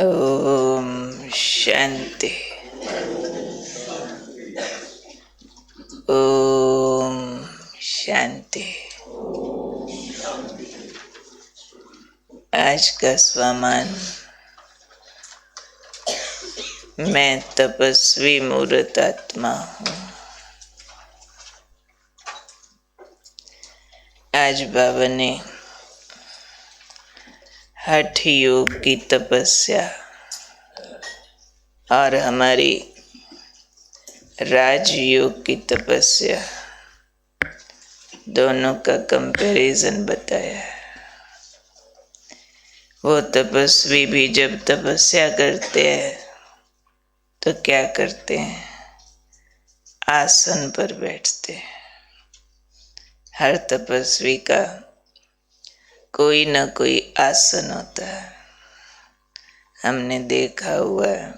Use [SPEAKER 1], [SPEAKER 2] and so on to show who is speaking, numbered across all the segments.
[SPEAKER 1] ओम शांति। ओम शांति। आज का स्वमान, मैं तपस्वी मूर्त आत्मा हूँ। आज बाबा ने हठ योग की तपस्या और हमारी राजयोग की तपस्या दोनों का कंपैरिजन बताया। वो तपस्वी भी जब तपस्या करते हैं तो क्या करते हैं? आसन पर बैठते हैं। हर तपस्वी का कोई न कोई आसन होता है। हमने देखा हुआ है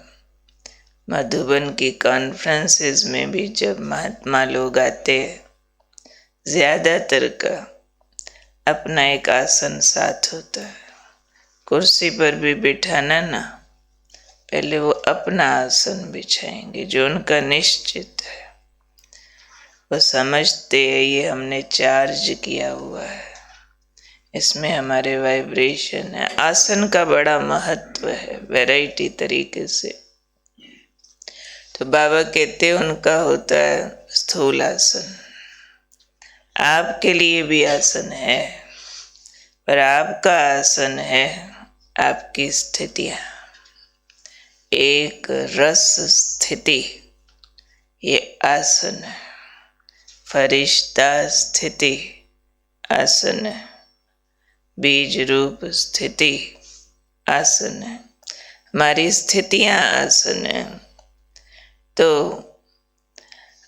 [SPEAKER 1] मधुबन की कॉन्फ्रेंसेस में भी जब महात्मा लोग आते हैं, ज्यादातर का अपना एक आसन साथ होता है। कुर्सी पर भी बिठाना ना, पहले वो अपना आसन बिछाएंगे जो उनका निश्चित है। वो समझते हैं ये हमने चार्ज किया हुआ है, इसमें हमारे वाइब्रेशन है। आसन का बड़ा महत्व है वैरायटी तरीके से। तो बाबा कहते उनका होता है स्थूल आसन। आपके लिए भी आसन है, पर आपका आसन है आपकी स्थितियां। एक रस स्थिति ये आसन है। फरिश्ता स्थिति आसन है। बीज रूप स्थिति आसन है। हमारी स्थितियां आसन है। तो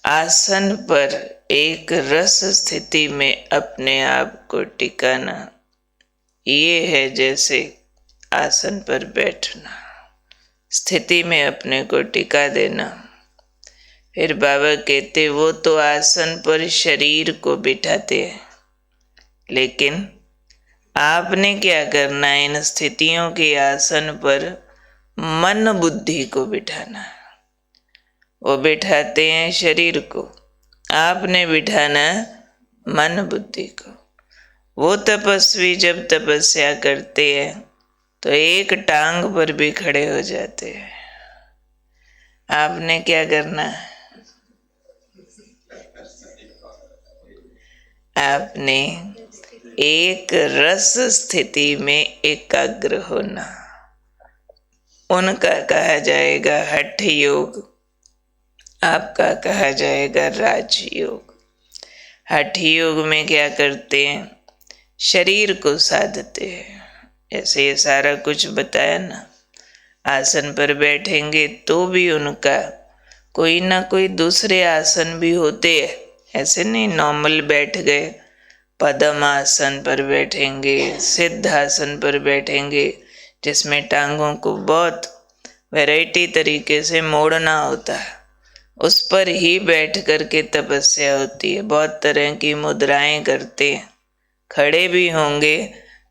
[SPEAKER 1] आसन पर एक रस स्थिति में अपने आप को टिकाना, ये है जैसे आसन पर बैठना, स्थिति में अपने को टिका देना। फिर बाबा कहते वो तो आसन पर शरीर को बिठाते हैं, लेकिन आपने क्या करना है? इन स्थितियों के आसन पर मन बुद्धि को बिठाना है। वो बिठाते हैं शरीर को, आपने बिठाना मन बुद्धि को। वो तपस्वी जब तपस्या करते हैं तो एक टांग पर भी खड़े हो जाते हैं। आपने क्या करना है? आपने एक रस स्थिति में एकाग्र होना। उनका कहा जाएगा हठ योग, आपका कहा जाएगा राजयोग। हठ योग में क्या करते हैं? शरीर को साधते हैं। ऐसे ये सारा कुछ बताया ना। आसन पर बैठेंगे तो भी उनका कोई ना कोई दूसरे आसन भी होते हैं। ऐसे नहीं नॉर्मल बैठ गए। पद्मासन पर बैठेंगे, सिद्धासन पर बैठेंगे, जिसमें टांगों को बहुत वैरायटी तरीके से मोड़ना होता है। उस पर ही बैठ कर के तपस्या होती है। बहुत तरह की मुद्राएं करते हैं। खड़े भी होंगे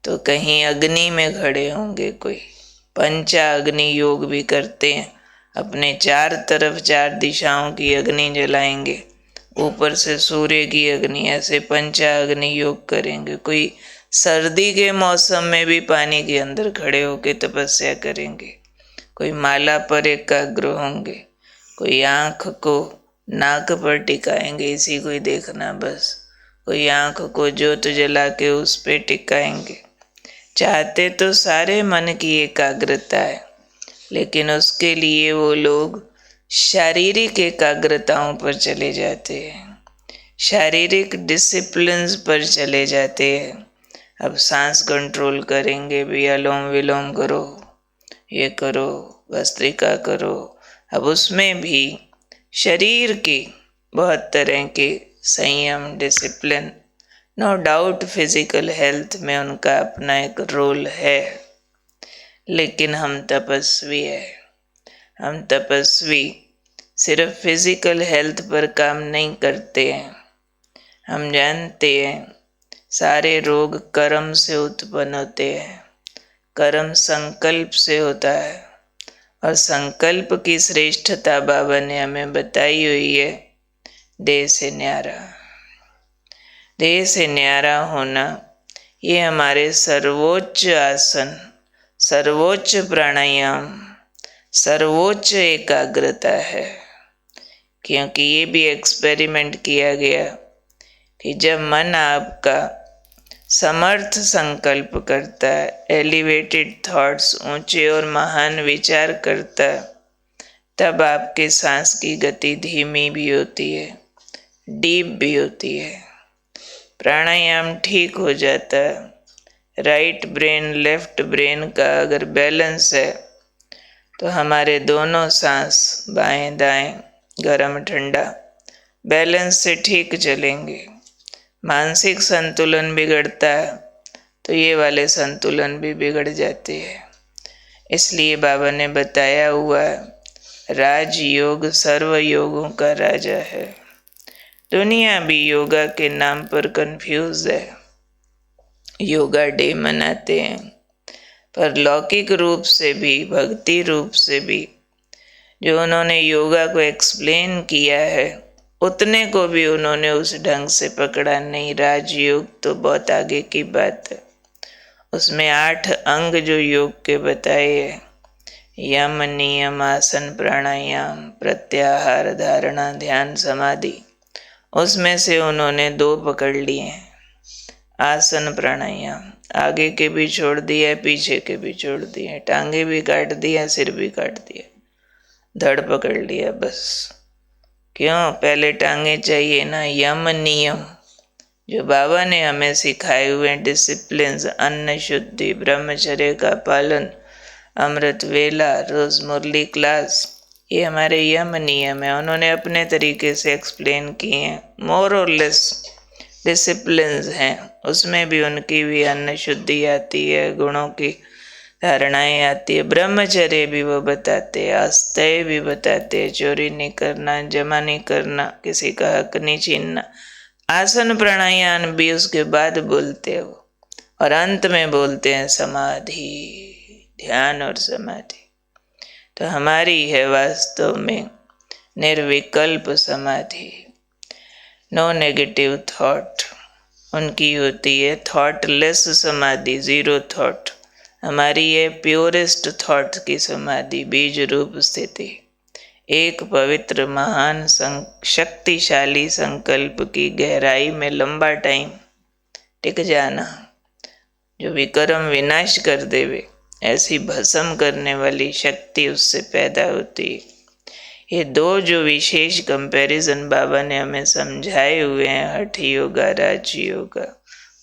[SPEAKER 1] तो कहीं अग्नि में खड़े होंगे, कोई पंचा अग्नि योग भी करते हैं। अपने चार तरफ चार दिशाओं की अग्नि जलाएंगे, ऊपर से सूर्य की अग्नि, ऐसे पंचा अग्नि योग करेंगे। कोई सर्दी के मौसम में भी पानी के अंदर खड़े होकर तपस्या करेंगे। कोई माला पर एकाग्र होंगे, कोई आँख को नाक पर टिकाएंगे, इसी को ही देखना बस। कोई आँख को ज्योत जला के उस पे टिकाएंगे। चाहते तो सारे मन की एकाग्रता है, लेकिन उसके लिए वो लोग शारीरिक एकाग्रताओं पर चले जाते हैं, शारीरिक डिसिप्लिन्स पर चले जाते हैं। अब सांस कंट्रोल करेंगे भी, अनुलोम विलोम करो, ये करो, भस्त्रिका करो। अब उसमें भी शरीर की बहुत तरह के संयम, discipline, no doubt physical health में उनका अपना एक रोल है। लेकिन हम तपस्वी है। हम तपस्वी सिर्फ फिजिकल हेल्थ पर काम नहीं करते हैं। हम जानते हैं सारे रोग कर्म से उत्पन्न होते हैं। कर्म संकल्प से होता है। और संकल्प की श्रेष्ठता बाबा ने हमें बताई हुई है, देह से न्यारा। देह से न्यारा होना ये हमारे सर्वोच्च आसन, सर्वोच्च प्राणायाम, सर्वोच्च एकाग्रता है। क्योंकि ये भी एक्सपेरिमेंट किया गया कि जब मन आपका समर्थ संकल्प करता है, एलिवेटेड थॉट्स, ऊंचे और महान विचार करता है, तब आपके सांस की गति धीमी भी होती है, डीप भी होती है, प्राणायाम ठीक हो जाता है। राइट ब्रेन लेफ्ट ब्रेन का अगर बैलेंस है तो हमारे दोनों सांस, बाएं दाएं, गरम ठंडा, बैलेंस से ठीक चलेंगे। मानसिक संतुलन बिगड़ता है तो ये वाले संतुलन भी बिगड़ जाते हैं। इसलिए बाबा ने बताया हुआ है, राजयोग सर्व योगों का राजा है। दुनिया भी योगा के नाम पर कंफ्यूज है, योगा डे मनाते हैं, पर लौकिक रूप से भी, भक्ति रूप से भी जो उन्होंने योगा को एक्सप्लेन किया है, उतने को भी उन्होंने उस ढंग से पकड़ा नहीं। राजयोग तो बहुत आगे की बात है। उसमें 8 अंग जो योग के बताए हैं, यम, नियम, आसन, प्राणायाम, प्रत्याहार, धारणा, ध्यान, समाधि, उसमें से उन्होंने 2 पकड़ लिए हैं। आसन प्राणायाम, आगे के भी छोड़ दिया, पीछे के भी छोड़ दिए, टांगे भी काट दिया, सिर भी काट दिया, धड़ पकड़ लिया बस। क्यों? पहले टांगे चाहिए ना। यम नियम जो बाबा ने हमें सिखाए हुए डिसिप्लिन, अन्न शुद्धि, ब्रह्मचर्य का पालन, अमृत वेला, रोज मुरली क्लास, ये हमारे यम नियम है। उन्होंने अपने तरीके से एक्सप्लेन किए हैं, मोर और लेस डिसिप्लिन हैं। उसमें भी उनकी भी अन्न शुद्धि आती है, गुणों की धारणाएं आती है, ब्रह्मचर्य भी वो बताते हैं, आस्तेय भी बताते हैं, चोरी नहीं करना, जमा नहीं करना, किसी का हक नहीं छीनना। आसन प्राणायाम भी उसके बाद बोलते हैं वो, और अंत में बोलते हैं समाधि, ध्यान और समाधि। तो हमारी है वास्तव में निर्विकल्प समाधि, नो नेगेटिव थॉट। उनकी होती है थॉटलेस समाधि, जीरो थॉट। हमारी ये प्योरेस्ट थॉट की समाधि, बीज रूप स्थिति, एक पवित्र महान शक्तिशाली संकल्प की गहराई में लंबा टाइम टिक जाना, जो विक्रम विनाश कर देवे, ऐसी भस्म करने वाली शक्ति उससे पैदा होती है। ये 2 जो विशेष कंपैरिजन बाबा ने हमें समझाए हुए हैं, हठ योगा, राजयोगा,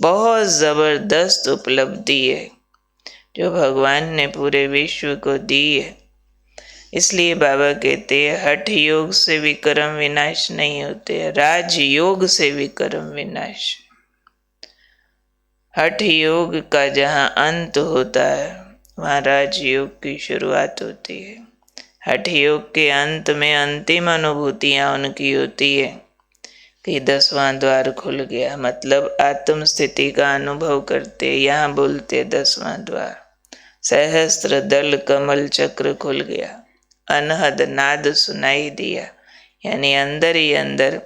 [SPEAKER 1] बहुत जबरदस्त उपलब्धि है जो भगवान ने पूरे विश्व को दी है। इसलिए बाबा कहते हैं हठ योग से विक्रम विनाश नहीं होते, राजयोग से विक्रम विनाश। हठ योग का जहाँ अंत होता है वहाँ राजयोग की शुरुआत होती है। हठ योग के अंत में अंतिम अनुभूतियाँ उनकी होती है कि 10वां द्वार खुल गया, मतलब आत्म स्थिति का अनुभव करते। यहाँ बोलते 10वां द्वार, सहस्त्र दल कमल चक्र खुल गया, अनहद नाद सुनाई दिया, यानी अंदर ही अंदर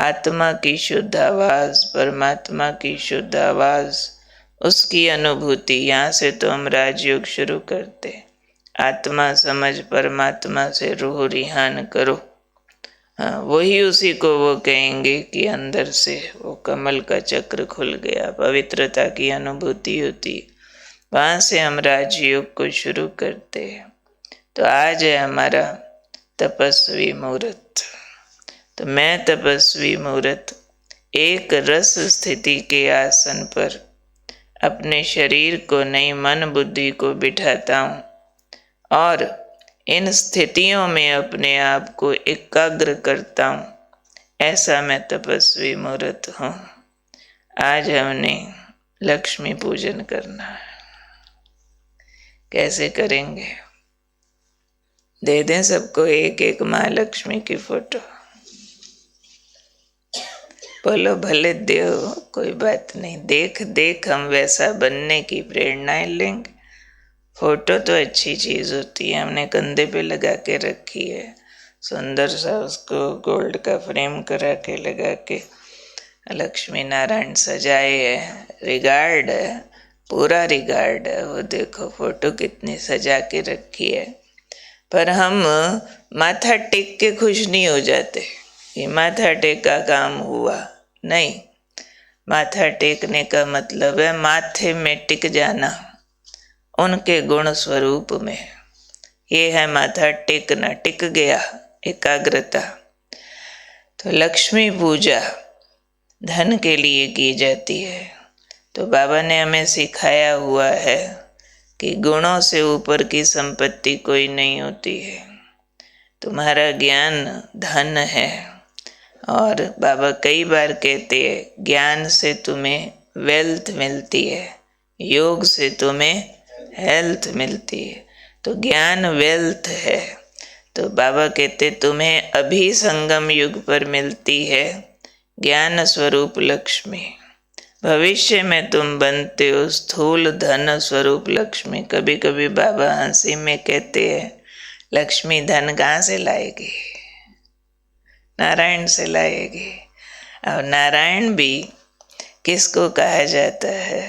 [SPEAKER 1] आत्मा की शुद्ध आवाज, परमात्मा की शुद्ध आवाज, उसकी अनुभूति। यहाँ से तो हम राजयोग शुरू करते, आत्मा समझ परमात्मा से रूह रिहान करो। हाँ, वही उसी को वो कहेंगे कि अंदर से वो कमल का चक्र खुल गया, पवित्रता की अनुभूति होती। वहाँ से हम राजयोग को शुरू करते हैं। तो आज है हमारा तपस्वी मुहूर्त। तो मैं तपस्वी मुहूर्त एक रस स्थिति के आसन पर अपने शरीर को नहीं, मन बुद्धि को बिठाता हूँ और इन स्थितियों में अपने आप को एकाग्र करता हूँ। ऐसा मैं तपस्वी मुहूर्त हूँ। आज हमने लक्ष्मी पूजन करना है। कैसे करेंगे? दे दें सबको एक एक माँ लक्ष्मी की फोटो। बोलो भले दो, कोई बात नहीं। देख देख हम वैसा बनने की प्रेरणाएं लेंगे। फोटो तो अच्छी चीज़ होती है, हमने कंधे पे लगा के रखी है, सुंदर सा उसको गोल्ड का फ्रेम करा के लगा के लक्ष्मी नारायण सजाए है, रिगार्ड है, पूरा रिगार्ड है। वो देखो फोटो कितनी सजा के रखी है। पर हम माथा टेक के खुश नहीं हो जाते कि माथा टेका काम हुआ, नहीं। माथा टेकने का मतलब है माथे में टिक जाना उनके गुण स्वरूप में। ये है माथा टेकना, टिक गया, एकाग्रता। तो लक्ष्मी पूजा धन के लिए की जाती है। तो बाबा ने हमें सिखाया हुआ है कि गुणों से ऊपर की संपत्ति कोई नहीं होती है। तुम्हारा ज्ञान धन है, और बाबा कई बार कहते हैं ज्ञान से तुम्हें वेल्थ मिलती है, योग से तुम्हें हेल्थ मिलती है। तो ज्ञान वेल्थ है। तो बाबा कहते तुम्हें अभी संगम युग पर मिलती है ज्ञान स्वरूप लक्ष्मी। भविष्य में तुम बनते हो स्थूल धन स्वरूप लक्ष्मी। कभी कभी बाबा हंसी में कहते हैं लक्ष्मी धन कहाँ से लाएगी, नारायण से लाएगी। और नारायण भी किसको कहा जाता है,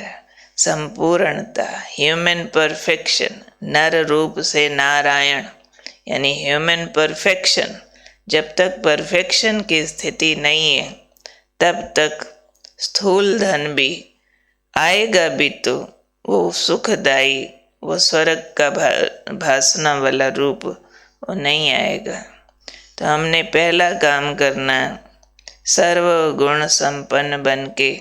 [SPEAKER 1] संपूर्णता, ह्यूमन परफेक्शन। नर रूप से नारायण यानी ह्यूमन परफेक्शन। जब तक परफेक्शन की स्थिति नहीं है तब तक स्थूल धन भी आएगा भी तो वो सुखदायी, वो स्वर्ग का भासना वाला रूप वो नहीं आएगा। तो हमने पहला काम करना, सर्व गुण संपन्न बन के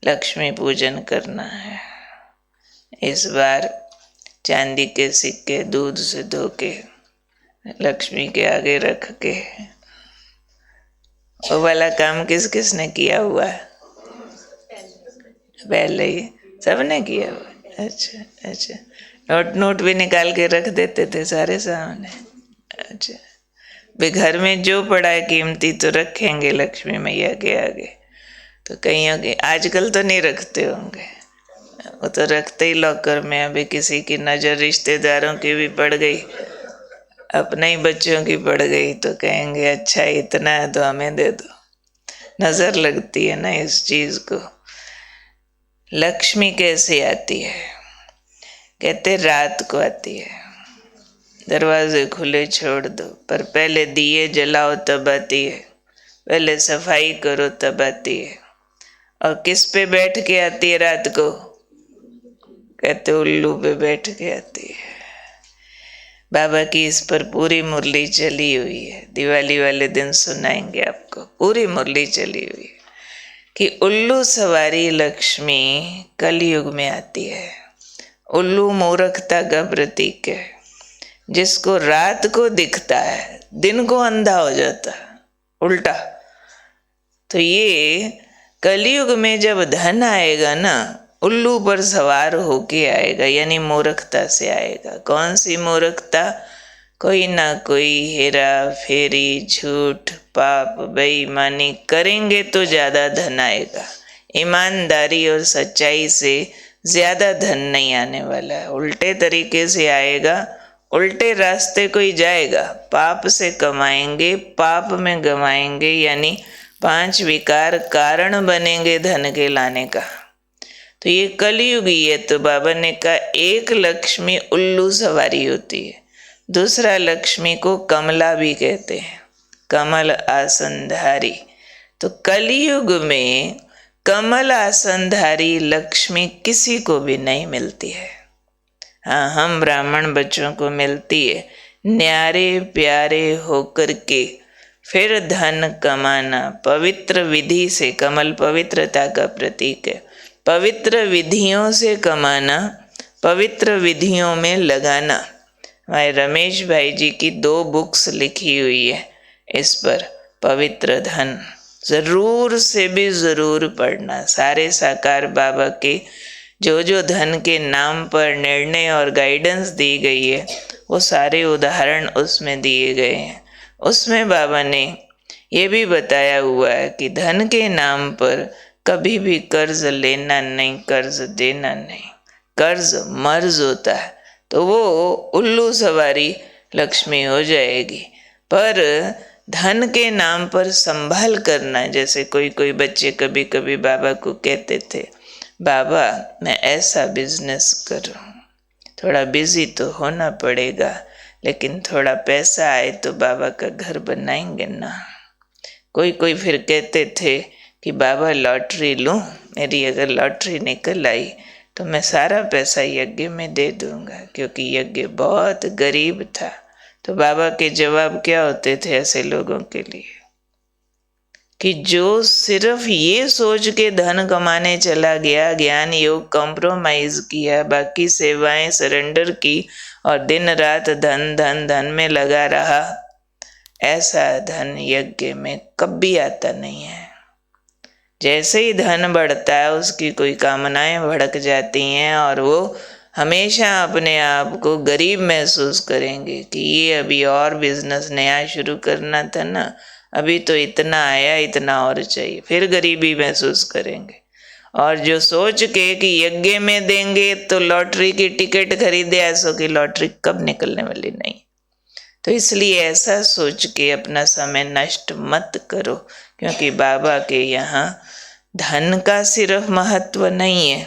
[SPEAKER 1] लक्ष्मी पूजन करना है। इस बार चांदी के सिक्के दूध से धो के लक्ष्मी के आगे रख के, वो वाला काम किस किस ने किया हुआ है? पहले ही सबने किया हुआ। अच्छा अच्छा, नोट भी निकाल के रख देते थे सारे सामने। अच्छा, भी घर में जो पड़ा है कीमती तो रखेंगे लक्ष्मी मैया के आगे। तो कईयों के आजकल तो नहीं रखते होंगे, वो तो रखते ही लॉकर में। अभी किसी की नज़र रिश्तेदारों की भी पड़ गई, अपने ही बच्चों की पड़ गई, तो कहेंगे अच्छा इतना है तो हमें दे दो। नज़र लगती है ना इस चीज़ को। लक्ष्मी कैसे आती है? कहते रात को आती है, दरवाजे खुले छोड़ दो, पर पहले दिए जलाओ तब आती है, पहले सफाई करो तब आती है। और किस पे बैठ के आती है रात को? कहते उल्लू पे बैठ के आती है। बाबा की इस पर पूरी मुरली चली हुई है, दिवाली वाले दिन सुनाएंगे आपको। पूरी मुरली चली हुई है कि उल्लू सवारी लक्ष्मी कलयुग में आती है। उल्लू मूर्खता का प्रतीक है, जिसको रात को दिखता है दिन को अंधा हो जाता है, उल्टा। तो ये कलयुग में जब धन आएगा ना, उल्लू पर सवार होके आएगा, यानी मूर्खता से आएगा। कौन सी मूर्खता? कोई ना कोई हेरा फेरी, झूठ, पाप, बेईमानी करेंगे तो ज़्यादा धन आएगा। ईमानदारी और सच्चाई से ज़्यादा धन नहीं आने वाला है, उल्टे तरीके से आएगा, उल्टे रास्ते कोई जाएगा। पाप से कमाएंगे, पाप में गमाएंगे, यानी 5 विकार कारण बनेंगे धन के लाने का। तो ये कलयुगी है। तो बाबा ने कहा एक लक्ष्मी उल्लू सवारी होती है, दूसरा लक्ष्मी को कमला भी कहते हैं, कमल आसनधारी। तो कलयुग में कमल आसनधारी लक्ष्मी किसी को भी नहीं मिलती है। हाँ, हम ब्राह्मण बच्चों को मिलती है। न्यारे प्यारे होकर के फिर धन कमाना, पवित्र विधि से। कमल पवित्रता का प्रतीक है। पवित्र विधियों से कमाना, पवित्र विधियों में लगाना। हमारे रमेश भाई जी की 2 बुक्स लिखी हुई है इस पर, पवित्र धन। ज़रूर से भी ज़रूर पढ़ना। सारे साकार बाबा के जो जो धन के नाम पर निर्णय और गाइडेंस दी गई है, वो सारे उदाहरण उसमें दिए गए हैं। उसमें बाबा ने ये भी बताया हुआ है कि धन के नाम पर कभी भी कर्ज लेना नहीं, कर्ज देना नहीं। कर्ज मर्ज होता है तो वो उल्लू सवारी लक्ष्मी हो जाएगी। पर धन के नाम पर संभाल करना, जैसे कोई कोई बच्चे कभी कभी बाबा को कहते थे, बाबा मैं ऐसा बिजनेस कर रहा हूँ, थोड़ा बिजी तो होना पड़ेगा लेकिन थोड़ा पैसा आए तो बाबा का घर बनाएंगे ना। कोई कोई फिर कहते थे कि बाबा लॉटरी लूँ, मेरी अगर लॉटरी निकल आई तो मैं सारा पैसा यज्ञ में दे दूंगा, क्योंकि यज्ञ बहुत गरीब था। तो बाबा के जवाब क्या होते थे ऐसे लोगों के लिए कि जो सिर्फ ये सोच के धन कमाने चला गया, ज्ञान योग कॉम्प्रोमाइज किया, बाकी सेवाएं सरेंडर की और दिन रात धन धन धन में लगा रहा, ऐसा धन यज्ञ में कभी आता नहीं है। जैसे ही धन बढ़ता है उसकी कोई कामनाएं भड़क जाती हैं और वो हमेशा अपने आप को गरीब महसूस करेंगे कि ये अभी और बिजनेस नया शुरू करना था ना, अभी तो इतना आया, इतना और चाहिए, फिर गरीबी महसूस करेंगे। और जो सोच के कि यज्ञ में देंगे तो लॉटरी की टिकट खरीदे, ऐसो की लॉटरी कब निकलने वाली नहीं। तो इसलिए ऐसा सोच के अपना समय नष्ट मत करो, क्योंकि बाबा के यहाँ धन का सिर्फ महत्व नहीं है,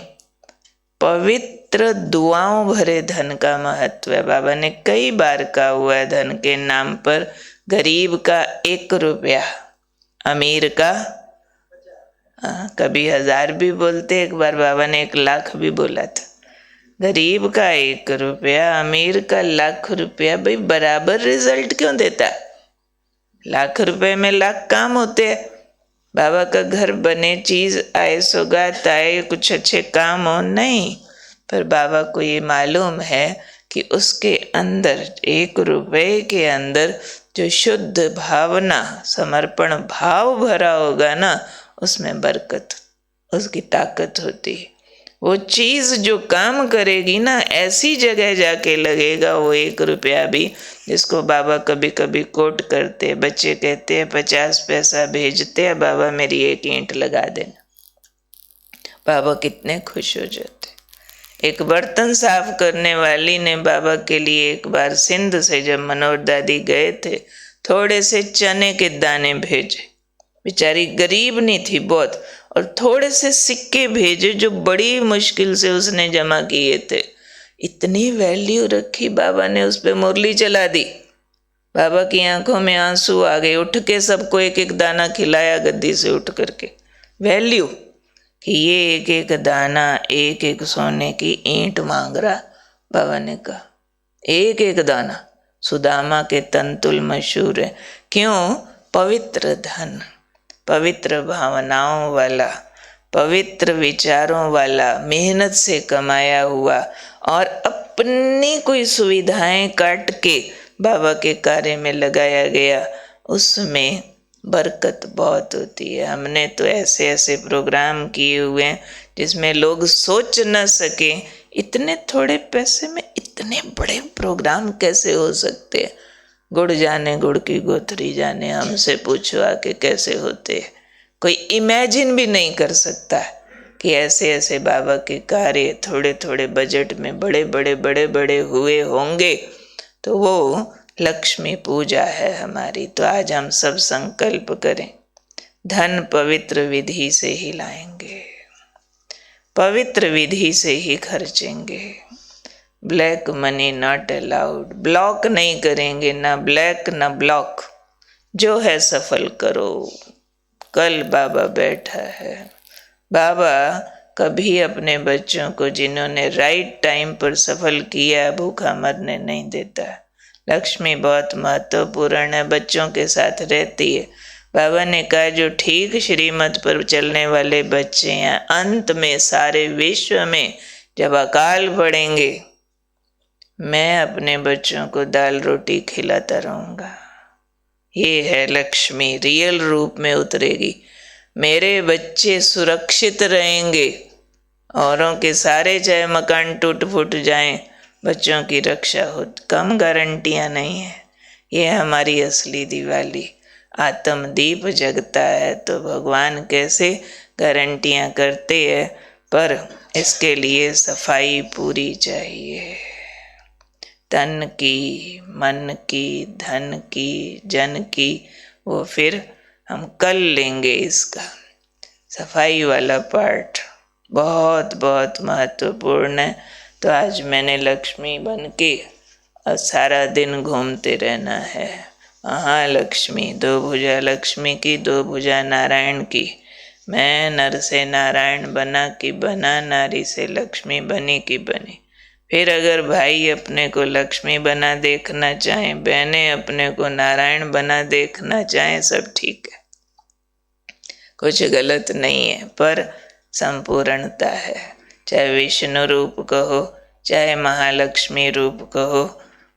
[SPEAKER 1] पवित्र दुआओं भरे धन का महत्व है। बाबा ने कई बार कहा हुआ है, धन के नाम पर गरीब का 1 रुपया, अमीर का कभी 1000 भी बोलते, एक बार बाबा ने 1 लाख भी बोला था। गरीब का 1 रुपया, अमीर का 1,00,000 रुपया, भाई बराबर रिजल्ट क्यों देता? 1,00,000 रुपए में 1,00,000 काम होते हैं। बाबा का घर बने, चीज आए, सौगात आए, कुछ अच्छे काम हो, नहीं, पर बाबा को ये मालूम है कि उसके अंदर 1 रुपए के अंदर जो शुद्ध भावना, समर्पण भाव भरा होगा ना, उसमें बरकत, उसकी ताकत होती है। वो चीज जो काम करेगी ना, ऐसी जगह जाके लगेगा वो 1 रुपया भी, जिसको बाबा कभी कभी कोट करते, बच्चे कहते हैं 50 पैसा भेजते हैं, बाबा मेरी 1 ईंट लगा देना। बाबा कितने खुश हो जाते। एक बर्तन साफ करने वाली ने बाबा के लिए एक बार सिंध से जब मनोहर दादी गए थे, थोड़े से चने के दाने भेजे, बेचारी गरीब नहीं थी बहुत, और थोड़े से सिक्के भेजे जो बड़ी मुश्किल से उसने जमा किए थे। इतनी वैल्यू रखी, बाबा ने उस पर मुरली चला दी। बाबा की आंखों में आंसू आ गए, उठ के सबको 1-1 दाना खिलाया गद्दी से उठ करके। वैल्यू कि ये 1-1 दाना 1-1 सोने की ईंट मांग रहा। बाबा ने कहा 1-1 दाना सुदामा के तंतुल मशहूर है। क्यों? पवित्र धन, पवित्र भावनाओं वाला, पवित्र विचारों वाला, मेहनत से कमाया हुआ, और अपनी कोई सुविधाएं काट के बाबा के कार्य में लगाया गया, उसमें बरकत बहुत होती है। हमने तो ऐसे ऐसे प्रोग्राम किए हुए हैं जिसमें लोग सोच न सके इतने थोड़े पैसे में इतने बड़े प्रोग्राम कैसे हो सकते हैं। गुड़ जाने गुड़ की गोथरी जाने, हमसे पूछो आके कैसे होते। कोई इमेजिन भी नहीं कर सकता कि ऐसे ऐसे बाबा के कार्य थोड़े थोड़े बजट में बड़े बड़े बड़े बड़े हुए होंगे। तो वो लक्ष्मी पूजा है हमारी। तो आज हम सब संकल्प करें, धन पवित्र विधि से ही लाएंगे, पवित्र विधि से ही खर्चेंगे। Black money not allowed, block नहीं करेंगे, ना ब्लैक ना ब्लॉक, जो है सफल करो। कल बाबा बैठा है। बाबा कभी अपने बच्चों को जिन्होंने राइट टाइम पर सफल किया भूखा मरने नहीं देता। लक्ष्मी बहुत महत्वपूर्ण है, बच्चों के साथ रहती है। बाबा ने कहा जो ठीक श्रीमत पर चलने वाले बच्चे हैं, अंत में सारे विश्व में जब अकाल पड़ेंगे, मैं अपने बच्चों को दाल रोटी खिलाता रहूँगा। ये है लक्ष्मी, रियल रूप में उतरेगी। मेरे बच्चे सुरक्षित रहेंगे, औरों के सारे चाहे मकान टूट फूट जाएं, बच्चों की रक्षा हो। कम गारंटियां नहीं है। ये हमारी असली दिवाली। आत्मदीप जगता है तो भगवान कैसे गारंटियां करते हैं, पर इसके लिए सफाई पूरी चाहिए, तन की, मन की, धन की, जन की, वो फिर हम कल लेंगे। इसका सफाई वाला पार्ट बहुत बहुत महत्वपूर्ण है। तो आज मैंने लक्ष्मी बन के और सारा दिन घूमते रहना है। महालक्ष्मी, दो भुजा लक्ष्मी की, दो भुजा नारायण की। मैं नर से नारायण बना कि बना, नारी से लक्ष्मी बनी कि बनी। फिर अगर भाई अपने को लक्ष्मी बना देखना चाहें, बहनें अपने को नारायण बना देखना चाहें, सब ठीक है, कुछ गलत नहीं है, पर संपूर्णता है। चाहे विष्णु रूप कहो, चाहे महालक्ष्मी रूप कहो,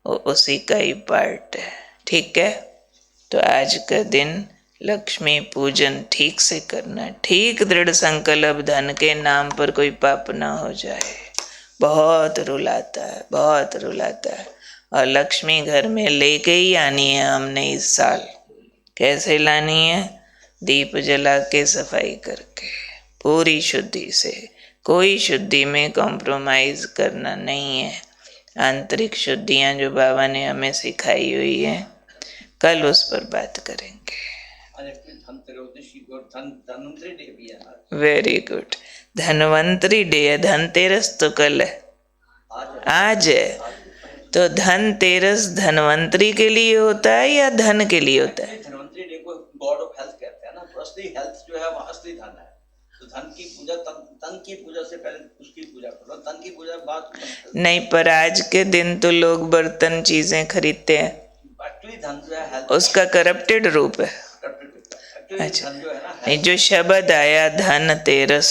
[SPEAKER 1] वो उसी का ही पार्ट है। ठीक है, तो आज का दिन लक्ष्मी पूजन ठीक से करना, ठीक दृढ़ संकल्प, धन के नाम पर कोई पाप ना हो जाए। बहुत रुलाता है, बहुत रुलाता है। और लक्ष्मी घर में लेके ही आनी है हमने इस साल। कैसे लानी है? दीप जला के, सफाई करके, पूरी शुद्धि से। कोई शुद्धि में कॉम्प्रोमाइज करना नहीं है। आंतरिक शुद्धियां जो बाबा ने हमें सिखाई हुई है, कल उस पर बात करेंगे। वेरी गुड, धनवंतरी डे है। धनतेरस तो कल है, आज है। तो धनतेरस धनवंतरी के लिए होता है या धन के लिए होता है?
[SPEAKER 2] धनवंतरी डे को गॉड ऑफ हेल्थ कहते हैं ना, तो असली हेल्थ जो है वो असली धन है। तो धन की पूजा, तन की पूजा से पहले उसकी पूजा करो, तन की पूजा बाद
[SPEAKER 1] नहीं। पर आज के दिन तो लोग बर्तन चीजें खरीदते हैं,
[SPEAKER 2] एक्चुअली धन जो है
[SPEAKER 1] उसका करप्टेड रूप है। अच्छा, नहीं, जो शब्द आया धनतेरस,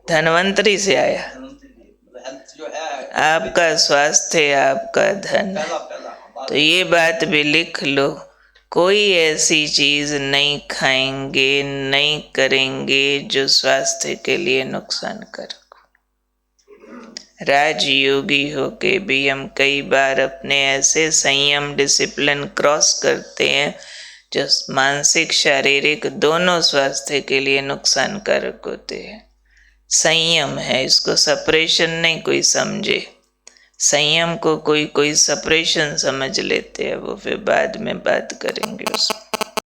[SPEAKER 1] धनवंतरी से आया। आपका स्वास्थ्य, आपका धन। तो ये बात भी लिख लो, कोई ऐसी चीज नहीं खाएंगे, नहीं करेंगे जो स्वास्थ्य के लिए नुकसानकारक। राजयोगी होके भी हम कई बार अपने ऐसे संयम, डिसिप्लिन क्रॉस करते हैं जो मानसिक, शारीरिक दोनों स्वास्थ्य के लिए नुकसानकारक होते हैं। संयम है, इसको सप्रेशन नहीं कोई समझे। संयम को कोई सप्रेशन समझ लेते हैं, वो फिर बाद में बात करेंगे उस